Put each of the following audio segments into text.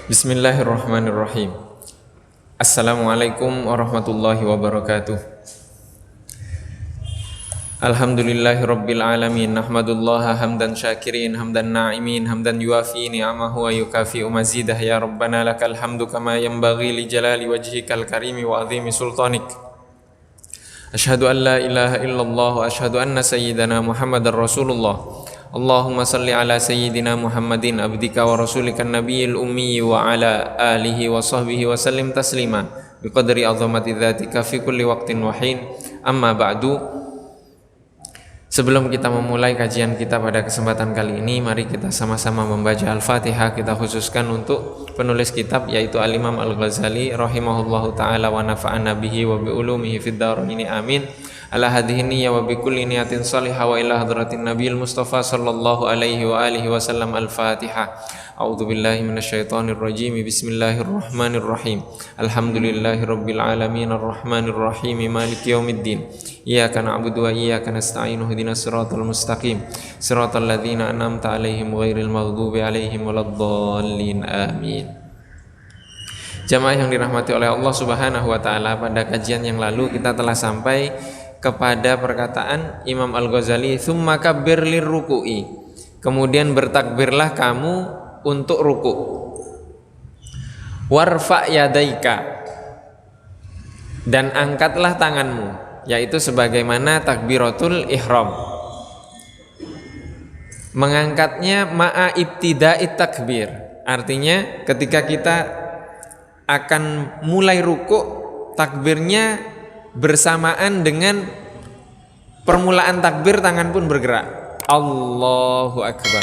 Bismillahirrahmanirrahim. Assalamualaikum warahmatullahi wabarakatuh. Alhamdulillahirabbil alamin, nahmadullaha hamdan syakirin, hamdan na'imin, hamdan yuafi ni'amahu wa yukafi'u mazidah. Ya Rabbana lakal hamdu kama yanbaghi li jalali wajhikal karimi wa azimi sultanik. Asyhadu an la ilaha illallah wa asyhadu anna sayyidana Muhammadar Rasulullah. Allahumma salli ala sayyidina Muhammadin abdika wa rasulika nabiyil ummi wa ala alihi wa sahbihi wa sallim taslima biqadri azamati dzatika fi kulli waqtin wa hin. Amma ba'du. Sebelum kita memulai kajian kita pada kesempatan kali ini, mari kita sama-sama membaca Al-Fatihah. Kita khususkan untuk penulis kitab, yaitu Al-Imam Al-Ghazali rahimahullahu ta'ala wa nafa'ana bihi wa bi ulumihi fid dharain amin. Ala hadhihi niyya wa bi kulli niyatin salihah wa ila hadratin nabiyil mustafa sallallahu alaihi wa alihi wasallam. Al-Fatihah. A'udzu billahi minasyaitonir rajim. Bismillahirrahmanirrahim. Alhamdulillahirabbil alamin arrahmanir rahim maliki yaumiddin. Iyyaka na'budu wa iyyaka nasta'in. Ihdinas siratal mustaqim. Siratal ladzina an'amta 'alaihim ghairil maghdubi 'alaihim waladdallin. Amin. Jamaah yang dirahmati oleh Allah Subhanahu wa taala, pada kajian yang lalu kita telah sampai kepada perkataan Imam Al-Ghazali, "Tsumma kabbir lirruku'i." Kemudian bertakbirlah kamu untuk ruku'. "Warfa' yadaika." Dan angkatlah tanganmu, yaitu sebagaimana takbiratul ihram. Mengangkatnya ma'a ibtida'it takbir. Artinya ketika kita akan mulai ruku', takbirnya bersamaan dengan permulaan takbir, tangan pun bergerak. Allahu Akbar.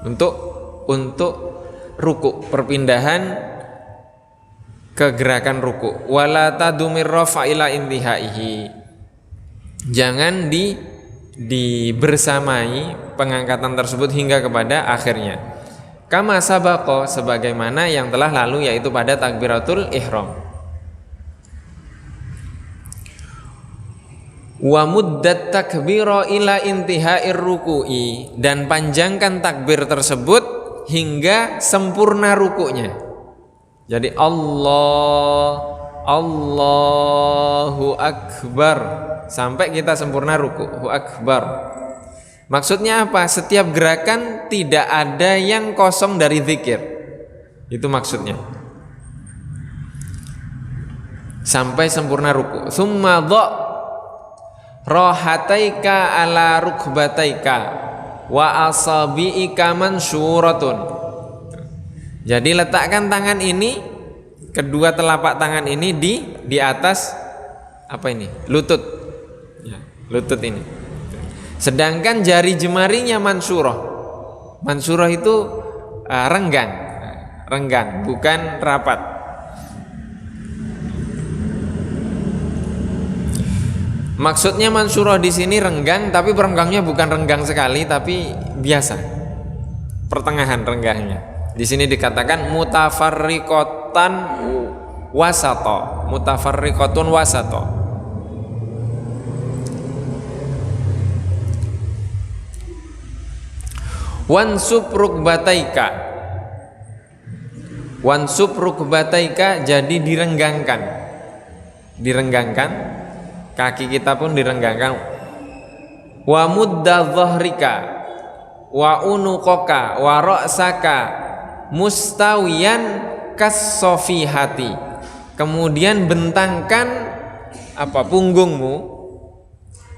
Untuk ruku', perpindahan ke gerakan ruku'. Wala tadumir rafa ila intihaihi. Jangan dibersamai pengangkatan tersebut hingga kepada akhirnya. Kama sabaqo, sebagaimana yang telah lalu, yaitu pada takbiratul ihram. Wa muddat takbira ila intihair ruku'i, dan panjangkan takbir tersebut hingga sempurna ruku'nya. Jadi Allahu Akbar sampai kita sempurna ruku'. Akbar. Maksudnya apa? Setiap gerakan tidak ada yang kosong dari zikir. Itu maksudnya. Sampai sempurna ruku'. Tsumma dha rahataika ala rukbataika wa asabi'ika mansyuratun. Jadi letakkan tangan ini, kedua telapak tangan ini di atas apa ini? Lutut. Ya, lutut ini. Sedangkan jari jemarinya mansyurah. Mansyurah itu renggang, bukan rapat. Maksudnya mansyurah di sini renggang, tapi perenggangnya bukan renggang sekali, tapi biasa, pertengahan renggangnya. Di sini dikatakan mutafarriqatan wasato, mutafarriqatun wasato. Wansub rukbataika, wansub rukbataika, jadi direnggangkan. Kaki kita pun direnggangkan. Wa mudda dhahrika wa unuqaka wa ra'saka mustawiyan kas-safihati. Kemudian bentangkan punggungmu.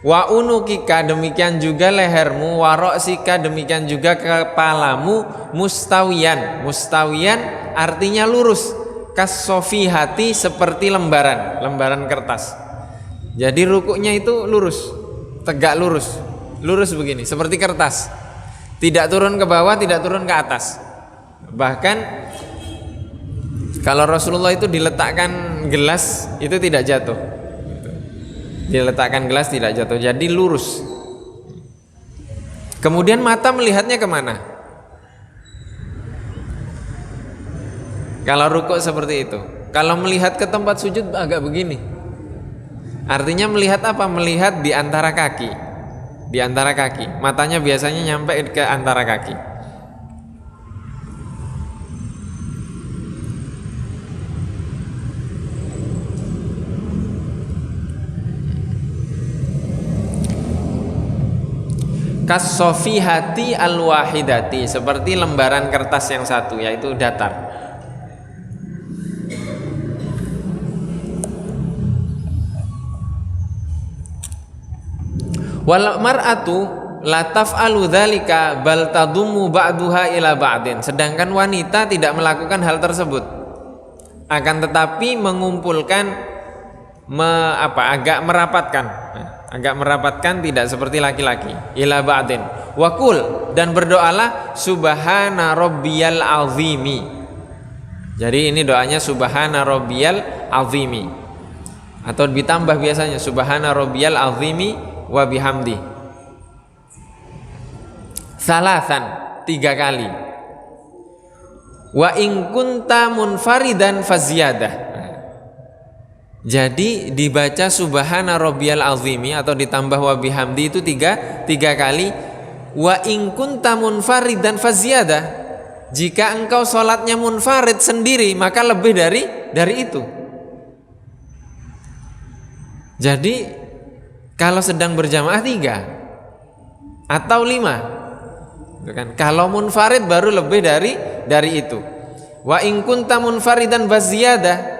Wa unukika, demikian juga lehermu. Wa ra'sika, demikian juga kepalamu. Mustawiyan artinya lurus. Kas-safihati, seperti lembaran kertas. Jadi rukuknya itu lurus, tegak lurus begini, seperti kertas. Tidak turun ke bawah, tidak turun ke atas. Bahkan kalau Rasulullah itu diletakkan gelas itu tidak jatuh. Diletakkan gelas tidak jatuh, jadi lurus. Kemudian mata melihatnya kemana? Kalau rukuk seperti itu. Kalau melihat ke tempat sujud agak begini. Artinya melihat apa? Melihat di antara kaki. Di antara kaki. Matanya biasanya nyampe ke antara kaki. Kasofihati al-wahidati, seperti lembaran kertas yang satu, yaitu datar. Wal mar'atu la taf'alu dzalika bal tadummu ba'duha ila ba'din. Sedangkan wanita tidak melakukan hal tersebut, akan tetapi mengumpulkan agak merapatkan, tidak seperti laki-laki. Ila ba'din. Wa qul, dan berdoalah subhana rabbiyal azimi. Jadi ini doanya subhana rabbiyal azimi, atau ditambah biasanya subhana rabbiyal azimi wa bihamdi. Salasan, 3 kali. Wa in kunta munfaridan faziyadah. Jadi dibaca subhana rabbiyal azimi atau ditambah wa bihamdi itu tiga kali. Wa in kunta munfaridan faziyadah. Jika engkau sholatnya munfarid sendiri, maka lebih dari itu. Jadi kalau sedang berjamaah 3 atau 5, kan? Kalau munfarid baru lebih dari itu. Wa in kunta munfaridan faziyadah.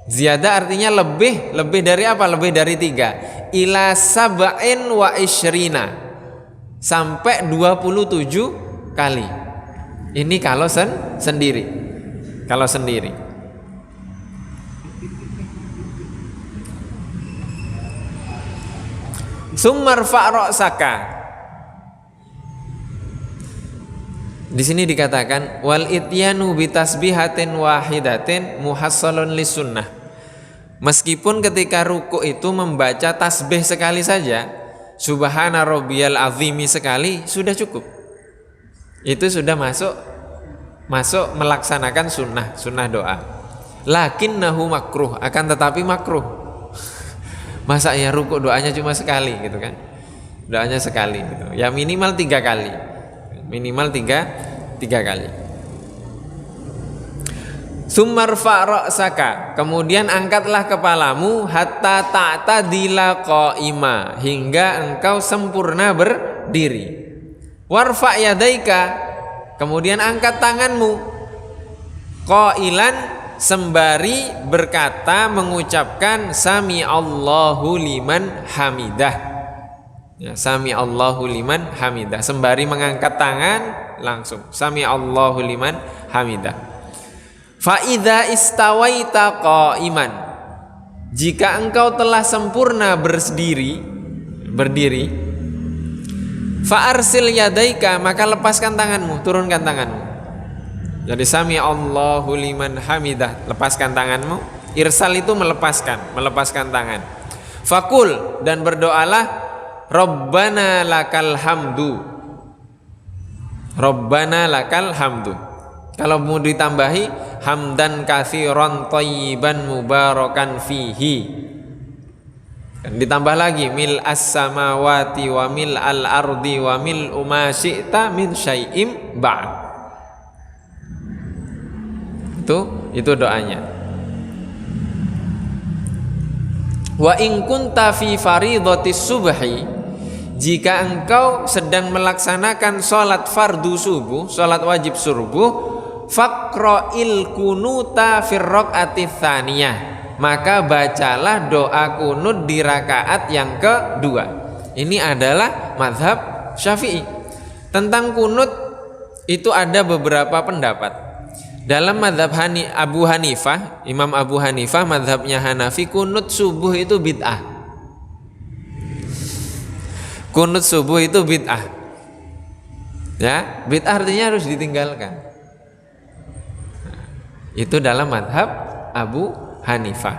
Ziyadah artinya lebih dari apa? Lebih dari 3. Ila sab'in wa isyrina, sampai 27 kali. Ini kalau sendiri. Kalau sendiri. Summarfa' ra'saka. Di sini dikatakan wal ityanu bi tasbihatin wahidatin muhassalun lisunnah. Meskipun ketika ruku itu membaca tasbih sekali saja, subhana rabbiyal azimi sekali, sudah cukup. Itu sudah masuk melaksanakan sunnah doa. Lakinnahu makruh, akan tetapi makruh. Masa ya ruku doanya cuma sekali gitu kan? Doanya sekali gitu. Ya minimal 3 kali. Minimal 3 kali. Summarfa' ra'saka, kemudian angkatlah kepalamu hatta ta'tadila qa'ima, hingga engkau sempurna berdiri. Warfa' yadaika, kemudian angkat tanganmu qailan, sembari berkata mengucapkan sami Allahu liman hamidah. Ya, sami Allahu liman hamidah, sembari mengangkat tangan langsung sami Allahu liman hamidah. Fa idza istawaita qa'iman, jika engkau telah sempurna berdiri, fa arsil yadaika, maka lepaskan tanganmu, turunkan tanganmu. Jadi sami Allahu liman hamidah, lepaskan tanganmu. Irsal itu melepaskan tangan. Fakul, dan berdoalah Rabbana lakal hamdu. Rabbana lakal hamdu. Kalau mau ditambahi hamdan katsiran thayyiban mubarakan fihi, ditambah lagi mil as-samawati wa mil al-ardi wa mil ma syi'ta min syai'im ba'd. Itu doanya. Wa in kunta fi faridatis subhi, jika engkau sedang melaksanakan sholat fardu subuh, sholat wajib subuh, faqra'il kunuta fir raq'ati tsaniyah, maka bacalah doa kunut di rakaat yang kedua. Ini adalah mazhab Syafi'i. Tentang kunut itu ada beberapa pendapat. Dalam mazhab Abu Hanifah, Imam Abu Hanifah mazhabnya Hanafi, kunut subuh itu bid'ah. Kunut subuh itu bid'ah. Ya, bid'ah artinya harus ditinggalkan. Itu dalam mazhab Abu Hanifah.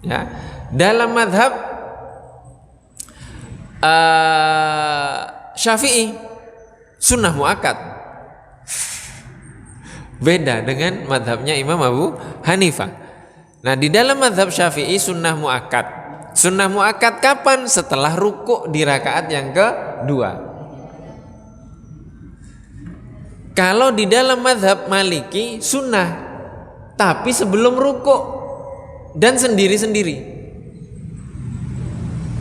Ya, dalam mazhab Syafi'i sunnah muakkad. Beda dengan mazhabnya Imam Abu Hanifah. Nah, di dalam mazhab Syafi'i sunnah muakkad. Sunnah muakkad kapan? Setelah ruku' di rakaat yang kedua. Kalau di dalam mazhab Maliki sunnah, tapi sebelum rukuk dan sendiri-sendiri.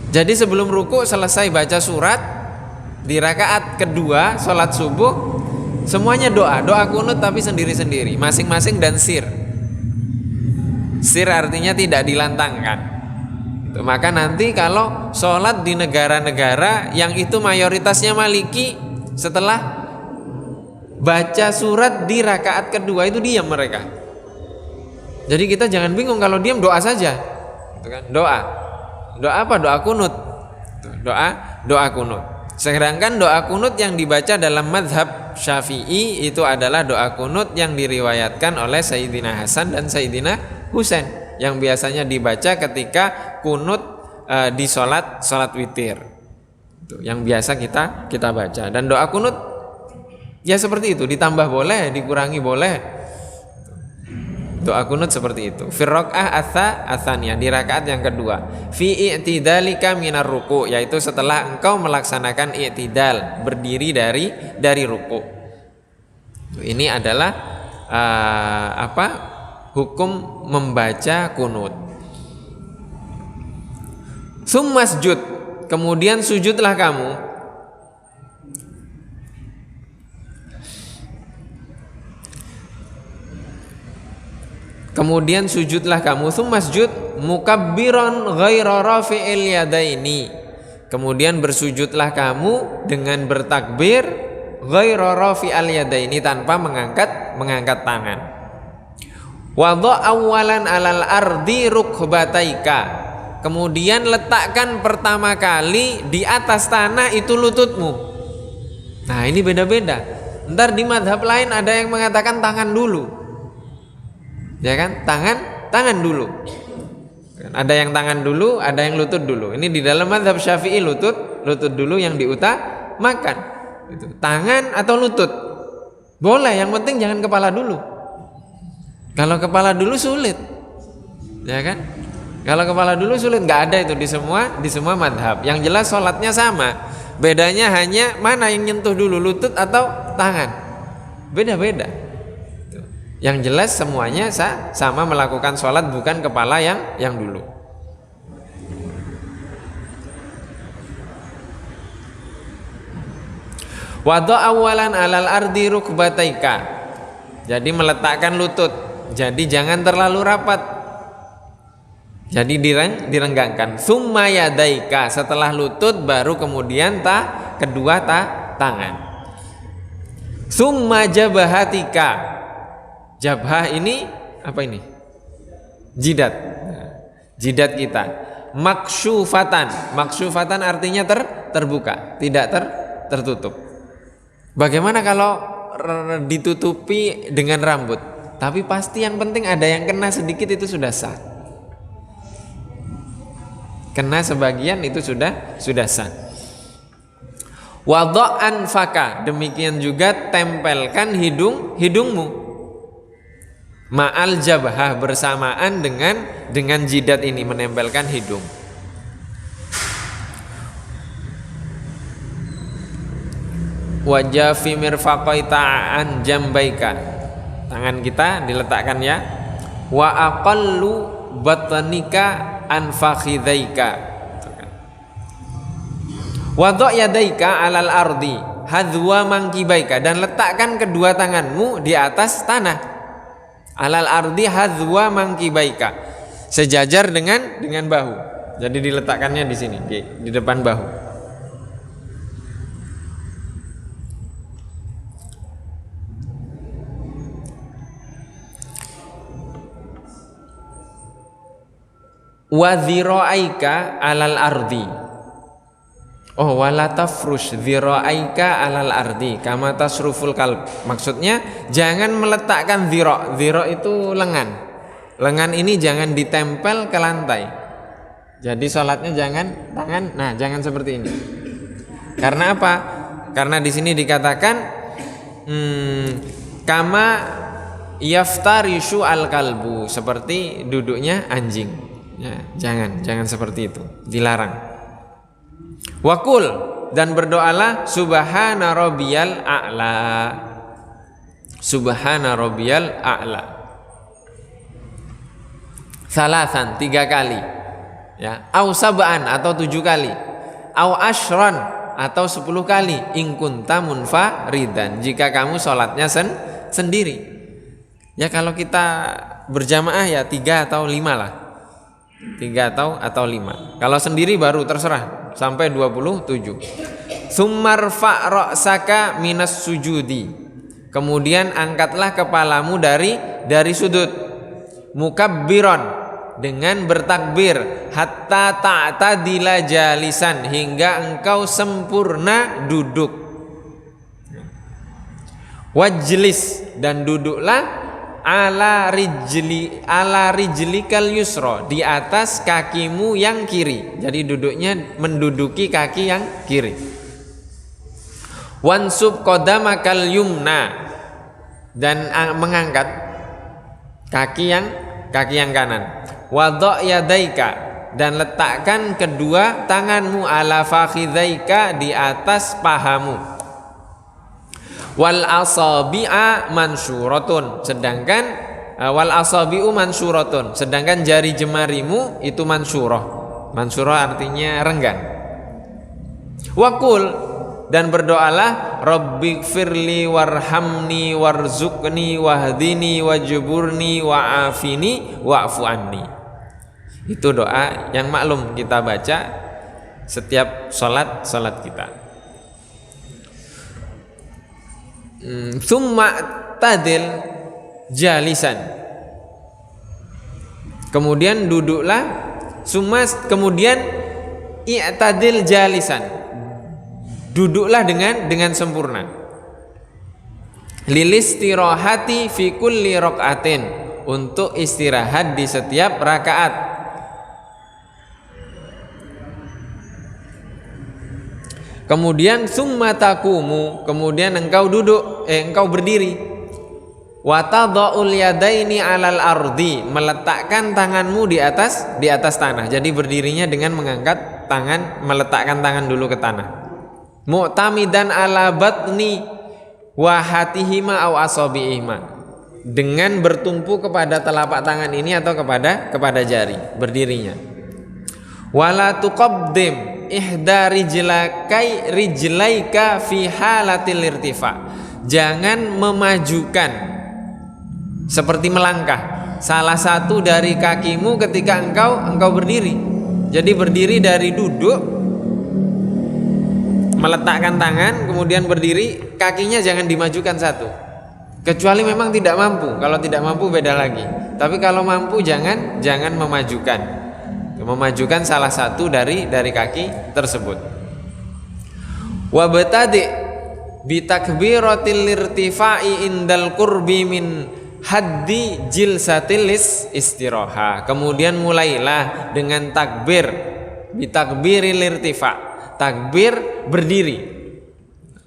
Jadi sebelum rukuk selesai baca surat, Di rakaat kedua sholat subuh semuanya doa kunut tapi sendiri-sendiri, masing-masing, dan sir. Sir artinya tidak dilantangkan. Maka nanti kalau sholat di negara-negara yang itu mayoritasnya Maliki, setelah baca surat di rakaat kedua itu diam mereka. Jadi kita jangan bingung kalau diam, doa saja. Itu kan? Doa apa? Doa kunut. Doa kunut. Sedangkan doa kunut yang dibaca dalam mazhab Syafi'i itu adalah doa kunut yang diriwayatkan oleh Sayyidina Hasan dan Sayyidina Husain, yang biasanya dibaca ketika kunut di sholat witir. Itu yang biasa kita baca. Dan doa kunut ya seperti itu, ditambah boleh, dikurangi boleh. Doa kunut seperti itu. Fi raq'ah atsaniyah, di rakaat yang kedua. Fi i'tidalika minar ruku', yaitu setelah engkau melaksanakan i'tidal, berdiri dari ruku'. Ini adalah hukum membaca kunut. Summasjud, kemudian sujudlah kamu. Kemudian sujudlah kamu, summasjud mukabbiran ghaira rafi'il yadaini. Kemudian bersujudlah kamu dengan bertakbir ghaira rafi'al yadaini, tanpa mengangkat tangan. Wadha awalan alal ardi rukbataika. Kemudian letakkan pertama kali di atas tanah itu lututmu. Nah, ini beda-beda. Ntar di madhab lain ada yang mengatakan tangan dulu. Ya kan, tangan dulu. Ada yang tangan dulu, ada yang lutut dulu. Ini di dalam mazhab Syafi'i lutut dulu yang diutamakan. Itu tangan atau lutut boleh, yang penting jangan kepala dulu. Kalau kepala dulu sulit, ya kan? Kalau kepala dulu sulit, nggak ada itu di semua mazhab. Yang jelas sholatnya sama. Bedanya hanya mana yang nyentuh dulu, lutut atau tangan. Beda-beda. Yang jelas semuanya sama melakukan sholat, bukan kepala yang dulu. Wadha awalan alal ardi rukbataika. Jadi meletakkan lutut. Jadi jangan terlalu rapat. Jadi direnggangkan. Summa yadaika, setelah lutut baru kemudian kedua tangan. Summa jabahatika. Jabhah ini apa ini? Jidat. Jidat kita. Maksyufatan artinya terbuka, tidak tertutup. Bagaimana kalau ditutupi dengan rambut? Tapi pasti yang penting ada yang kena sedikit itu sudah sah. Kena sebagian itu sudah sah. Wadha anfaka, demikian juga tempelkan hidungmu. Ma'al jabhah, bersamaan dengan jidat ini, menempelkan hidung. Wajah fi mirfaqai ta'an jambaika, tangan kita diletakkan ya. Wa aqallu batnika an fakhidhaika. Wadha yadaika alal ardi hadwa mankibaika, dan letakkan kedua tanganmu di atas tanah. Alal ardi hadwa mankibaika, sejajar dengan bahu. Jadi diletakkannya di sini, di depan bahu. Wa dhira'aika alal ardi. Oh, wala tafrush dhira'aika alal ardi kama tasruful kalb. Maksudnya jangan meletakkan dhira'. Dhira' itu lengan. Lengan ini jangan ditempel ke lantai. Jadi sholatnya jangan seperti ini. Karena apa? Karena di sini dikatakan kama yaftarishu al kalbu, seperti duduknya anjing. Ya, jangan seperti itu. Dilarang. Wakul, dan berdoalah subhana rabbiyal a'la. Subhana rabbiyal a'la. Salasan, 3 kali. Ya, au sab'an atau 7 kali. Au ashran atau 10 kali in kunta munfaridan, jika kamu sholatnya sendiri. Ya kalau kita berjamaah ya 3 atau 5 lah. 3 atau 5. Kalau sendiri baru terserah sampai 27. Summarfa ra'saka minas sujudi. Kemudian angkatlah kepalamu dari sujud. Mukabbiron, dengan bertakbir, hatta ta'tadila jalisan, hingga engkau sempurna duduk. Wajlis, dan duduklah ala rijlikal yusra, di atas kakimu yang kiri. Jadi duduknya menduduki kaki yang kiri. Wansub qadamakal yumna, dan mengangkat kaki yang kanan. Wadha yadaika, dan letakkan kedua tanganmu ala fakhidzaika, di atas pahamu. Wal asabi'a mansyuratun, sedangkan wal asabi'u mansyuratun, sedangkan jari jemarimu itu mansyurah. Mansyurah artinya renggang. Waqul, dan berdoalah, rabbighfirli warhamni warzuqni wahdini wajburni wa'afini wa'fu anni. Itu doa yang maklum kita baca setiap salat kita. Summa tadil jalisan, kemudian duduklah. Kemudian i'tadil jalisan, duduklah dengan sempurna. Lilistirahati fi kulli raqatin, untuk istirahat di setiap rakaat. Kemudian summa taqumu, kemudian engkau berdiri. Wa tada'ul yadaini 'alal ardi, meletakkan tanganmu di atas tanah. Jadi berdirinya dengan mengangkat tangan, meletakkan tangan dulu ke tanah. Mu'tamidan 'ala batni wa hatihima aw asabi'ihima, dengan bertumpu kepada telapak tangan ini atau kepada jari berdirinya. Wala tuqaddim ihda rijlaika fi halatil irtifa, jangan memajukan seperti melangkah salah satu dari kakimu ketika engkau berdiri. Jadi berdiri dari duduk, meletakkan tangan, kemudian berdiri, kakinya jangan dimajukan satu, kecuali memang tidak mampu. Kalau tidak mampu beda lagi, tapi kalau mampu jangan memajukan salah satu dari kaki tersebut. Wa batadi bi takbiratil irtifa'i indal qurbi min haddi jilsatil istiraha. Kemudian mulailah dengan takbir, bi takbiril irtifa', takbir berdiri,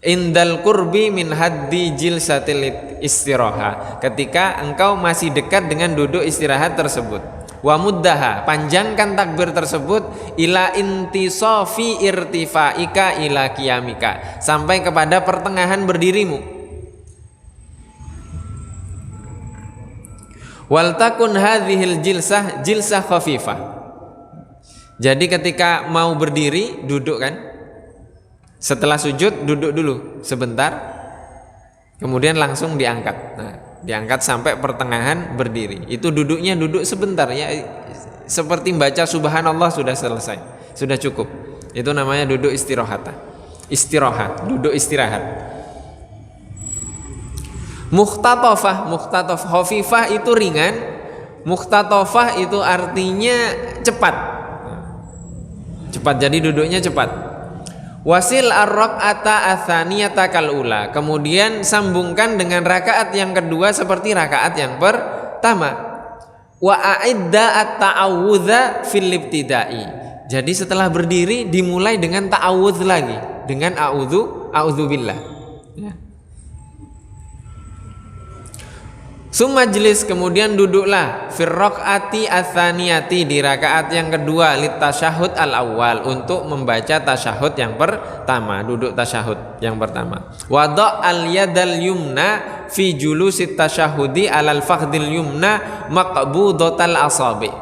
indal qurbi min haddi jilsatil istiraha, ketika engkau masih dekat dengan duduk istirahat tersebut. Wa muddaha, panjangkan takbir tersebut, ila intisafi irtifaika ila qiyamika, sampai kepada pertengahan berdirimu. Wal takun hadhil jilsah khafifah. Jadi ketika mau berdiri duduk kan, setelah sujud duduk dulu sebentar, kemudian langsung diangkat. Nah, diangkat sampai pertengahan berdiri. Itu duduknya duduk sebentar ya, seperti baca subhanallah sudah selesai, sudah cukup. Itu namanya duduk istirahat, duduk istirahat. Mukhtatafah, khafifah itu ringan, mukhtatafah itu artinya cepat. Jadi duduknya cepat. Wasil ar-raq'ata atsaniyata kal ula, kemudian sambungkan dengan rakaat yang kedua seperti rakaat yang pertama. Wa a'idda at-ta'awudza fil ibtida'i, jadi setelah berdiri dimulai dengan ta'awudz lagi, dengan a'udzubillah ya. Sumajlis, kemudian duduklah fir raq'ati atsaniyati, di rakaat yang kedua, lit tasyahud al awal, untuk membaca tasyahud yang pertama, duduk tasyahud yang pertama. Wada' al yadal yumna fi julusit tasyahudi alal fakhdil yumna maqbudatal asabi,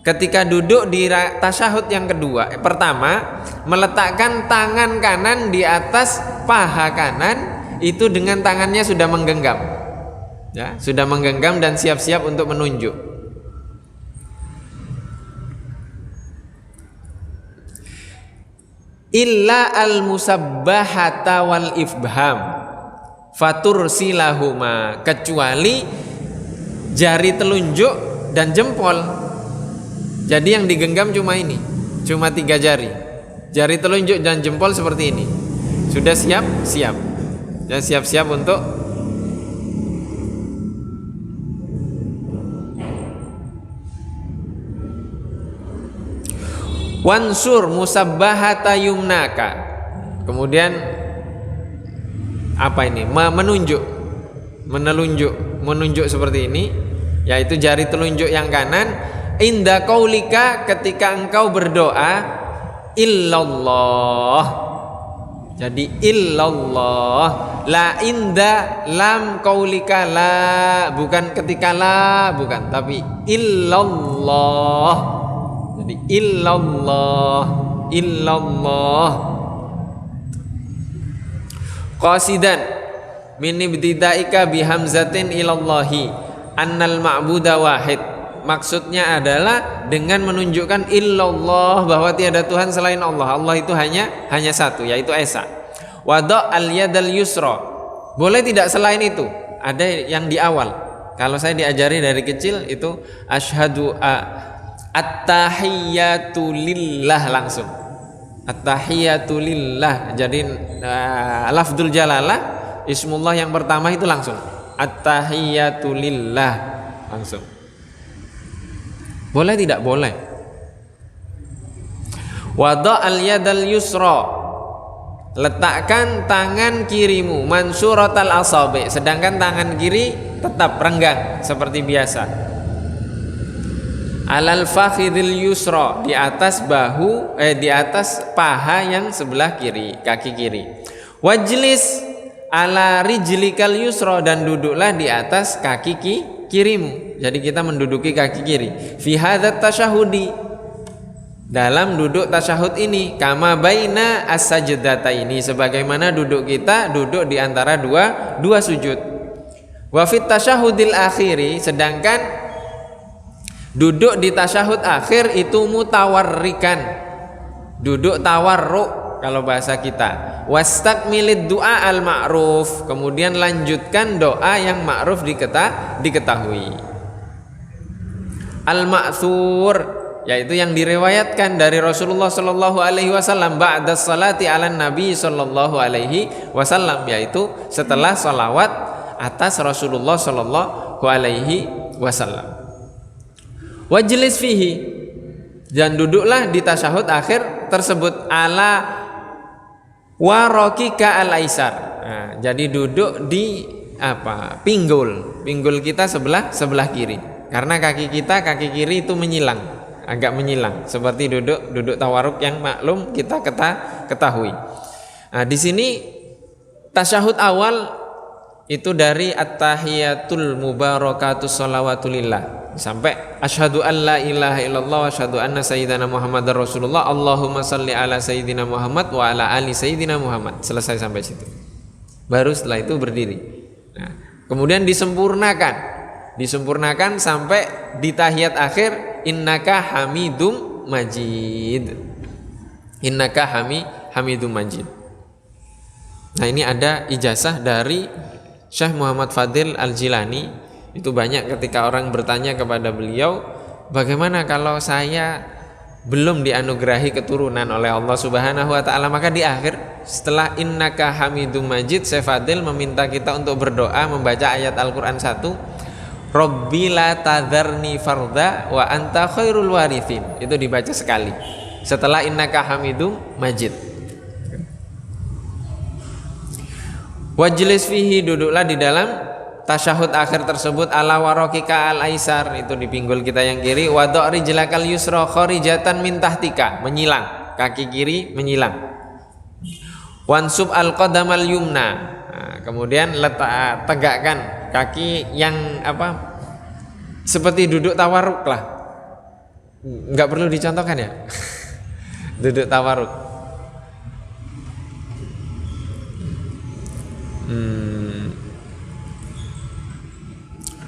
ketika duduk di tasyahud yang kedua, pertama meletakkan tangan kanan di atas paha kanan, itu dengan tangannya sudah menggenggam, ya, sudah menggenggam dan siap-siap untuk menunjuk. Illa al-musabbahata wal ifham fatursilahuma, kecuali jari telunjuk dan jempol. Jadi yang digenggam cuma ini, cuma 3 jari. Jari telunjuk dan jempol seperti ini. Sudah siap-siap. Dan siap-siap untuk wansur musabbahata yumnaka. Kemudian apa ini? Menunjuk seperti ini, yaitu jari telunjuk yang kanan. Inda qaulika, ketika engkau berdoa, illallah. Jadi illallah, la inda lam qaulika la, bukan ketika la, bukan, tapi illallah. Jadi illallah, illallah. Qasidan min ibtidaika bihamzatin ilallahi annal ma'buda wahid. Maksudnya adalah dengan menunjukkan illallah, bahwa tiada Tuhan selain Allah. Allah itu hanya satu, yaitu esa. Wada' al-yadal yusra. Boleh tidak selain itu? Ada yang di awal. Kalau saya diajari dari kecil itu asyhadu at-tahiyyatu lillah, langsung. At-tahiyyatu lillah. Jadi lafdzul jalalah, ismullah yang pertama itu langsung at-tahiyyatu lillah, langsung. Boleh tidak? Boleh. Wada' al-yadal yusra, letakkan tangan kirimu, mansuratal asabi, sedangkan tangan kiri tetap renggang seperti biasa. Alal fakhidil yusra, di atas bahu, di atas paha yang sebelah kiri, kaki kiri. Wajlis ala rijlikal yusra, dan duduklah di atas kaki kirimu. Jadi kita menduduki kaki kiri. Fi hadzat tasyahudi, dalam duduk tasyahud ini, kama baina as-sajdataini, sebagaimana duduk kita duduk di antara dua sujud. Wa fit tasyahudil akhiri, sedangkan duduk di tasyahud akhir itu mutawarrikan, duduk tawarruk kalau bahasa kita. Wastakmilid du'a al ma'ruf, kemudian lanjutkan doa yang ma'ruf diketahui. Al ma'thur, yaitu yang diriwayatkan dari Rasulullah sallallahu alaihi wasallam ba'da salati 'alan nabi sallallahu alaihi wasallam, yaitu setelah salawat atas Rasulullah sallallahu alaihi wasallam. Wajlis fihi, dan duduklah di tasyahud akhir tersebut ala warokika al-aisar. Nah, jadi duduk di pinggul kita sebelah kiri, karena kaki kiri itu menyilang, agak menyilang, seperti duduk tawaruk yang maklum kita ketahui. Nah, di sini tasyahud awal itu dari at-tahiyatul mubarakatus shalawatulillah sampai asyhadu an la ilaha illallah wa asyhadu anna sayyidina Muhammadar Rasulullah, Allahumma shalli ala sayyidina Muhammad wa ala ali sayyidina Muhammad. Selesai sampai situ. Baru setelah itu berdiri. Nah, kemudian disempurnakan sampai di tahiyat akhir, innaka hamidum majid. Innaka hamidum majid. Nah, ini ada ijazah dari Syekh Muhammad Fadil Al-Jilani. Itu banyak ketika orang bertanya kepada beliau, bagaimana kalau saya belum dianugerahi keturunan oleh Allah Subhanahu wa taala? Maka di akhir setelah innaka hamidum majid, Syekh Fadil meminta kita untuk berdoa membaca ayat Al-Qur'an 1, Rabbi la tadharni farda wa anta khairul warithin. Itu dibaca sekali setelah innaka hamidum majid. Wajlis fihi, duduklah di dalam tasyahud akhir tersebut ala warokika al-aisar, itu di pinggul kita yang kiri. Wada' rijlakal yusra kharijatan min tahtika, menyilang, kaki kiri menyilang. Wansub al-qadamal yumna, nah, kemudian tegakkan kaki yang seperti duduk tawarruk lah, Nggak perlu dicontohkan ya. Duduk tawaruk.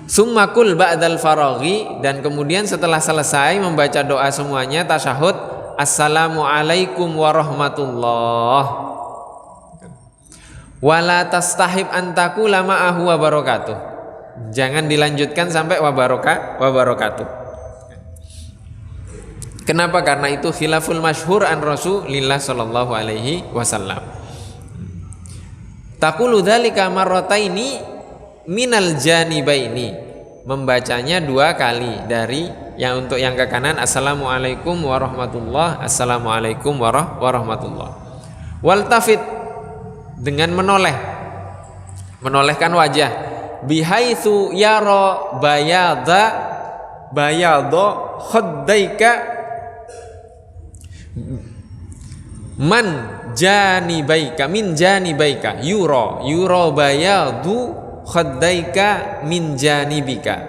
Summakul ba'dal faraghi, dan kemudian setelah selesai membaca doa semuanya tasyahud, assalamualaikum warahmatullah, wala tastahib antakula ma'ahu wa barakatuh. Jangan dilanjutkan sampai wa barakatuh. Kenapa? Karena itu khilaful masyhur an Rasulillah sallallahu alaihi wasallam. Taqulu dzalika marrataini minal janibaini. Membacanya 2 kali, dari yang untuk yang ke kanan assalamualaikum warahmatullah, assalamualaikum warahmatullah. Waltafit, dengan menolehkan wajah, bihaitsu yara bayadha khaddaika man janibaika min janibaika yura bayadu khaddaika min janibika.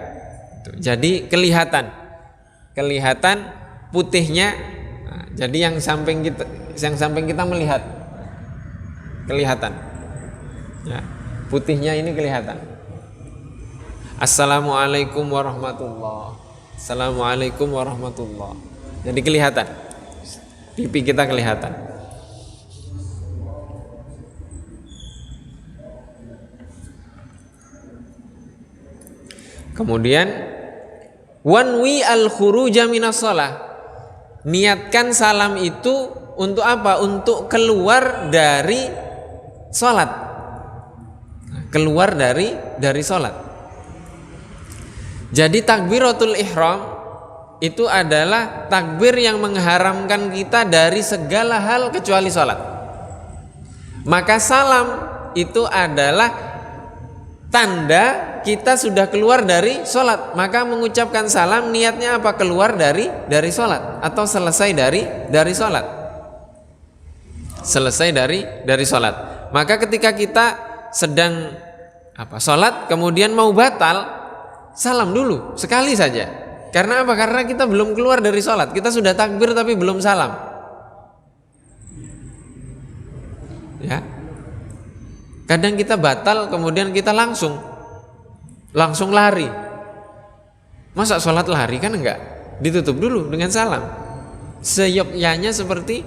Jadi kelihatan putihnya. Nah, jadi yang samping kita melihat kelihatan. Ya, putihnya ini kelihatan. Assalamualaikum warahmatullah. Assalamualaikum warahmatullah. Jadi kelihatan. Pipi kita kelihatan. Kemudian wanwi al-khuruja minas shalah. Niatkan salam itu untuk apa? Untuk keluar dari salat. Keluar dari salat. Jadi takbiratul ihram itu adalah takbir yang mengharamkan kita dari segala hal kecuali salat. Maka salam itu adalah tanda kita sudah keluar dari sholat. Maka mengucapkan salam niatnya apa? Keluar dari sholat atau selesai dari sholat. Selesai dari sholat. Maka ketika kita sedang sholat kemudian mau batal, salam dulu sekali saja. Karena apa? Karena kita belum keluar dari sholat. Kita sudah takbir tapi belum salam. Ya. Kadang kita batal kemudian kita langsung lari. Masa sholat lari? Kan enggak. Ditutup dulu dengan salam. Seyogyanya seperti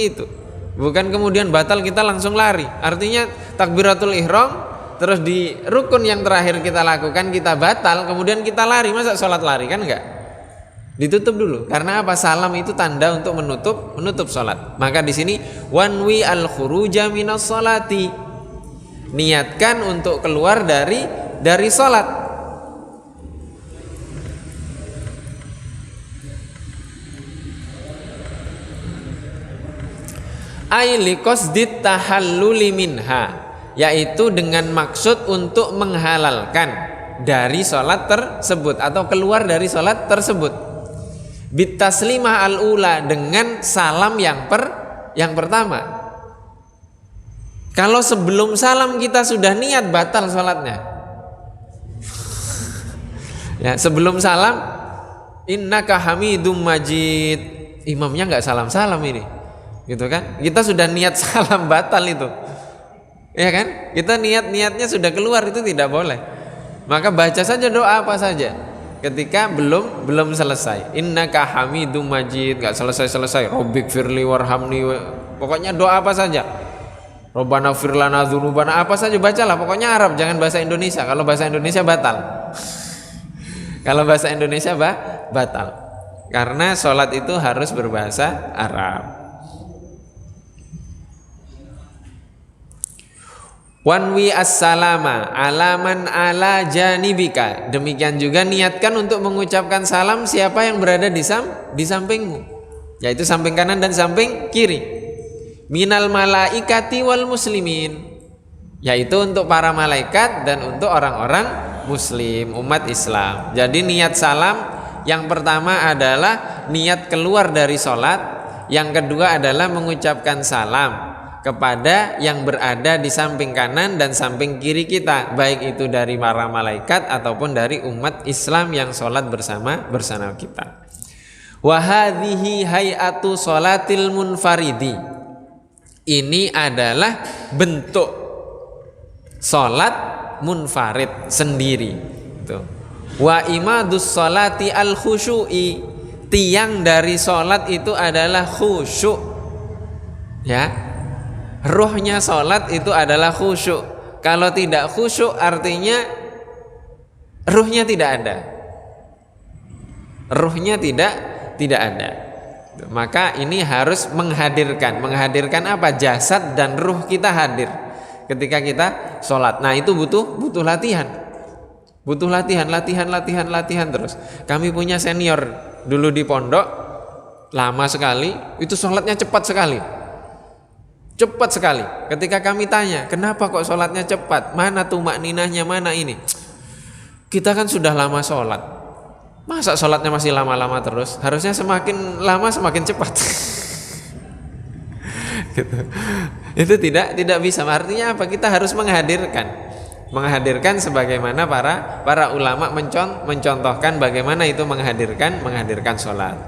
itu. Bukan kemudian batal kita langsung lari. Artinya takbiratul ihram, terus di rukun yang terakhir kita lakukan kita batal, kemudian kita lari. Masa sholat lari? Kan enggak. Ditutup dulu. Karena apa? Salam itu tanda untuk menutup sholat. Maka di sini wanwi al khuruja minas sholati. Niatkan untuk keluar dari salat. Ai liqasdit tahalluli minha, yaitu dengan maksud untuk menghalalkan dari salat tersebut atau keluar dari salat tersebut. Bitaslimah al-ula, dengan salam yang pertama. Kalau sebelum salam kita sudah niat, batal sholatnya. Ya, sebelum salam, innaka hamidum majid, imamnya nggak salam ini, gitu kan? Kita sudah niat salam, batal itu, ya kan? Kita niatnya sudah keluar, itu tidak boleh. Maka baca saja doa apa saja. Ketika belum selesai, innaka hamidum majid, nggak selesai. Robbik firli warhamni, pokoknya doa apa saja. Rabbana firlana dzunubana, apa saja bacalah, pokoknya Arab, jangan bahasa Indonesia. Kalau bahasa Indonesia batal. Kalau bahasa Indonesia batal. Karena sholat itu harus berbahasa Arab. Wanwi as-salama alaman ala janibika. Demikian juga niatkan untuk mengucapkan salam siapa yang berada di sampingmu, yaitu samping kanan dan samping kiri. Minal malaikati wal muslimin, yaitu untuk para malaikat dan untuk orang-orang muslim, umat Islam. Jadi niat salam yang pertama adalah niat keluar dari sholat, yang kedua adalah mengucapkan salam kepada yang berada di samping kanan dan samping kiri kita, baik itu dari para malaikat ataupun dari umat Islam yang sholat bersama kita. Wa hadhihi hay'atu sholatil munfaridi. Ini adalah bentuk salat munfarid sendiri. Tuh. Wa imadus sholati al khusyu'i. Tiang dari salat itu adalah khusyuk. Ya. Ruhnya salat itu adalah khusyuk. Kalau tidak khusyuk artinya ruhnya tidak ada. Ruhnya tidak ada. Maka ini harus menghadirkan apa? Jasad dan ruh kita hadir ketika kita sholat. Nah itu butuh latihan. Butuh latihan terus. Kami punya senior dulu di pondok, lama sekali, itu sholatnya cepat sekali. Ketika kami tanya, kenapa kok sholatnya cepat? Mana tumakninahnya, mana ini? Kita kan sudah lama sholat. Masa sholatnya masih lama-lama terus? Harusnya semakin lama semakin cepat. Gitu. Itu tidak bisa. Artinya apa? Kita harus menghadirkan sebagaimana para ulama mencontohkan bagaimana itu menghadirkan sholat.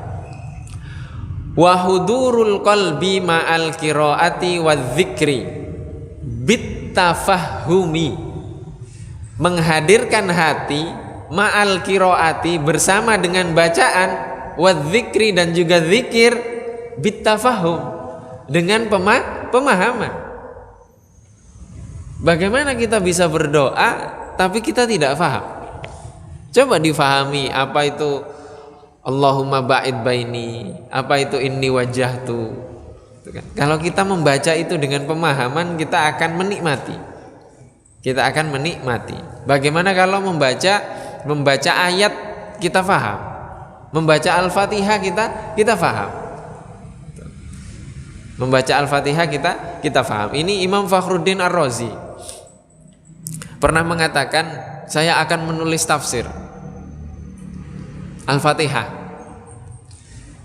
Wa hudurul qalbi ma'al qiraati wadzikri bit tafahumi. Menghadirkan hati ma'al qiraati bersama dengan bacaan, wadzikri dan juga zikir, bitafahum dengan pemahaman. Bagaimana kita bisa berdoa tapi kita tidak paham? Coba difahami apa itu Allahumma ba'id baini, apa itu inni wajjahtu. Kalau kita membaca itu dengan pemahaman, kita akan menikmati. Bagaimana kalau membaca ayat kita faham, membaca Al-Fatihah kita faham, membaca Al-Fatihah kita faham. Ini Imam Fakhruddin Ar-Razi pernah mengatakan, saya akan menulis tafsir Al-Fatihah.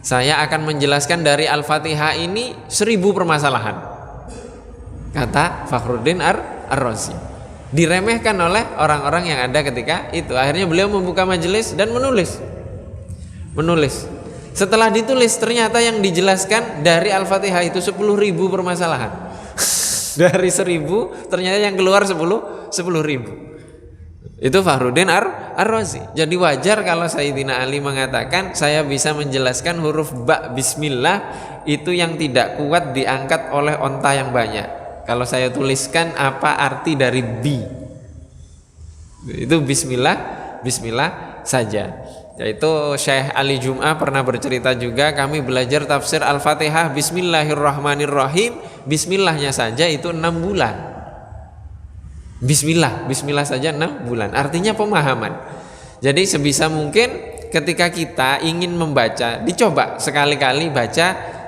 Saya akan menjelaskan dari Al-Fatihah ini 1000 permasalahan, kata Fakhruddin Ar-Razi. Diremehkan oleh orang-orang yang ada ketika itu. Akhirnya beliau membuka majelis dan menulis. Setelah ditulis ternyata yang dijelaskan dari Al-Fatihah itu 10.000 permasalahan. Dari 1.000 ternyata yang keluar 10.000. Itu Fakhruddin Ar-Razi. Jadi wajar kalau Sayyidina Ali mengatakan, saya bisa menjelaskan huruf ba bismillah itu yang tidak kuat diangkat oleh onta yang banyak. Kalau saya tuliskan apa arti dari bi, itu bismillah saja. Yaitu Syekh Ali Jum'ah pernah bercerita juga, kami belajar tafsir Al-Fatihah Bismillahirrahmanirrahim, bismillahnya saja itu 6 bulan. Bismillah saja 6 bulan. Artinya pemahaman. Jadi sebisa mungkin ketika kita ingin membaca, dicoba sekali-kali baca.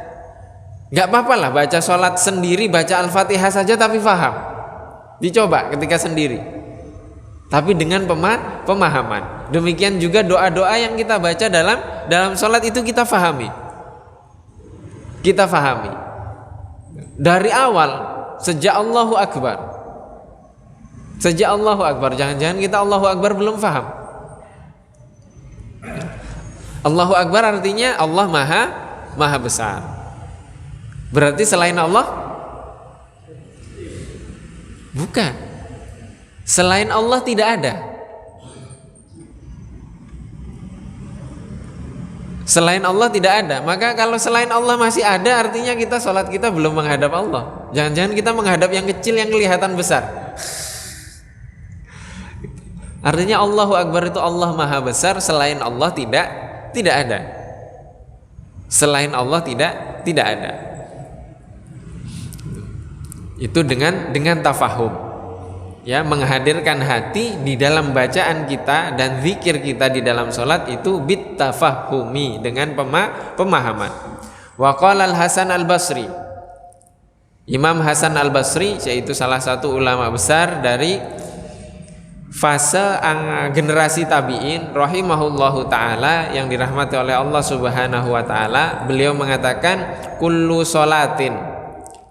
Gak apa-apa lah baca sholat sendiri, baca Al-Fatihah saja tapi faham. Dicoba ketika sendiri, tapi dengan pemahaman. Demikian juga doa-doa yang kita baca dalam sholat itu kita fahami. Dari awal, sejak Allahu Akbar. Jangan-jangan kita Allahu Akbar belum faham. Allahu Akbar artinya Allah maha besar. Berarti selain Allah? Bukan. Selain Allah tidak ada. Selain Allah tidak ada. Maka kalau selain Allah masih ada, artinya kita sholat kita belum menghadap Allah. Jangan-jangan kita menghadap yang kecil yang kelihatan besar. Artinya Allahu Akbar itu Allah maha besar. Selain Allah tidak ada. Selain Allah tidak ada. Itu dengan tafahum, ya, menghadirkan hati di dalam bacaan kita dan zikir kita di dalam sholat itu bit tafahumi, dengan pemahaman. Wa qala Al-Hasan Al-Basri, Imam Hasan Al-Basri yaitu salah satu ulama besar dari fase generasi tabi'in rahimahullahu ta'ala, yang dirahmati oleh Allah subhanahu wa ta'ala. Beliau mengatakan, kullu sholatin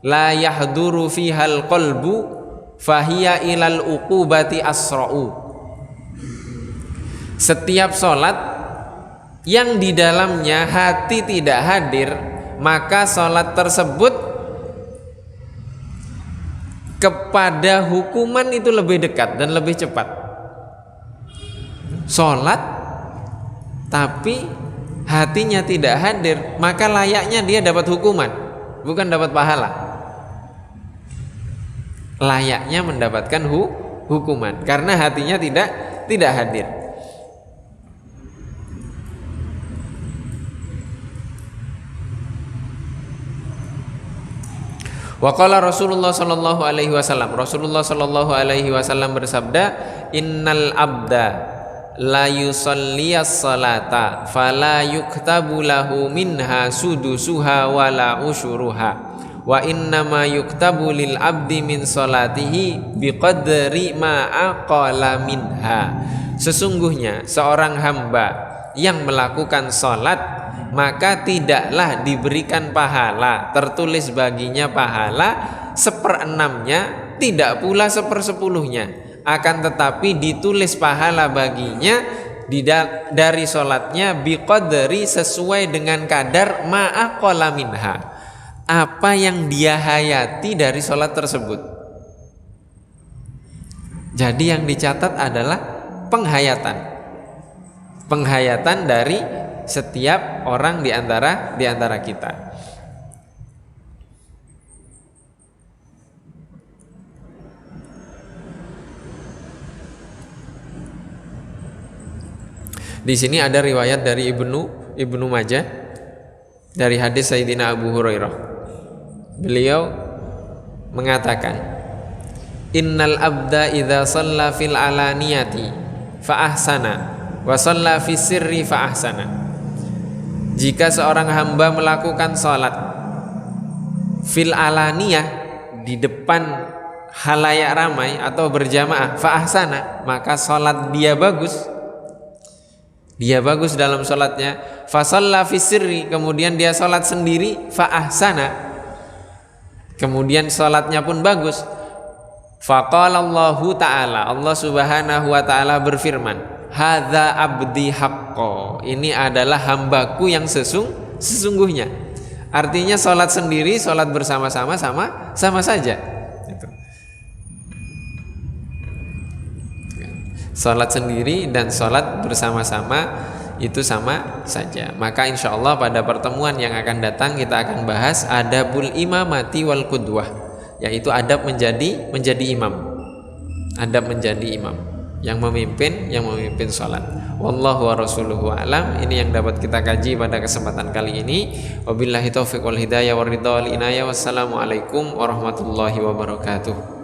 la yahduru fihal qalbu fahiya ilal uqubati asra'u. Setiap sholat yang di dalamnya hati tidak hadir, maka sholat tersebut kepada hukuman itu lebih dekat dan lebih cepat. Sholat tapi hatinya tidak hadir, maka layaknya dia dapat hukuman, bukan dapat pahala. Layaknya mendapatkan hukuman karena hatinya tidak hadir. Wa qala Rasulullah sallallahu alaihi wasallam, Rasulullah sallallahu alaihi wasallam bersabda, innal abda la yusalliyas salata fala yuktabu lahu minha sudusuha wala usyuruha wa innama yuktabu lil abdi min salatihi biqadri ma aqala minha. Sesungguhnya seorang hamba yang melakukan salat maka tidaklah diberikan pahala, tertulis baginya pahala 1/6-nya, tidak pula 1/10-nya, akan tetapi ditulis pahala baginya dari sholatnya biqadri, sesuai dengan kadar ma'aqala minha, apa yang dia hayati dari sholat tersebut. Jadi yang dicatat adalah penghayatan dari setiap orang di antara kita. Di sini ada riwayat dari Ibnu Majah dari hadis Sayyidina Abu Hurairah. Beliau mengatakan, innal abda idza shalla fil alaniyati fa ahsana wa shalla fis sirri fa ahsana. Jika seorang hamba melakukan sholat fil alaniyah, di depan halayak ramai atau berjamaah, fa ahsana, maka sholat dia bagus dalam sholatnya. Fa shalla fis sirri, kemudian dia sholat sendiri, fa ahsana, kemudian sholatnya pun bagus. Faqala Allahu ta'ala, Allah subhanahu wa ta'ala berfirman, hadza abdi haqqo, ini adalah hambaku yang sesungguhnya. Artinya sholat sendiri, sholat bersama-sama sama saja. Sholat sendiri dan sholat bersama-sama itu sama saja. Maka insya Allah pada pertemuan yang akan datang kita akan bahas adabul imamati wal qudwah, yaitu adab menjadi imam. Adab menjadi imam yang memimpin sholat. Wallahu wa rasuluhu a'lam. Ini yang dapat kita kaji pada kesempatan kali ini. Wabillahi taufiq wal hidayah war ridha wal inayah. Wassalamualaikum warahmatullahi wabarakatuh.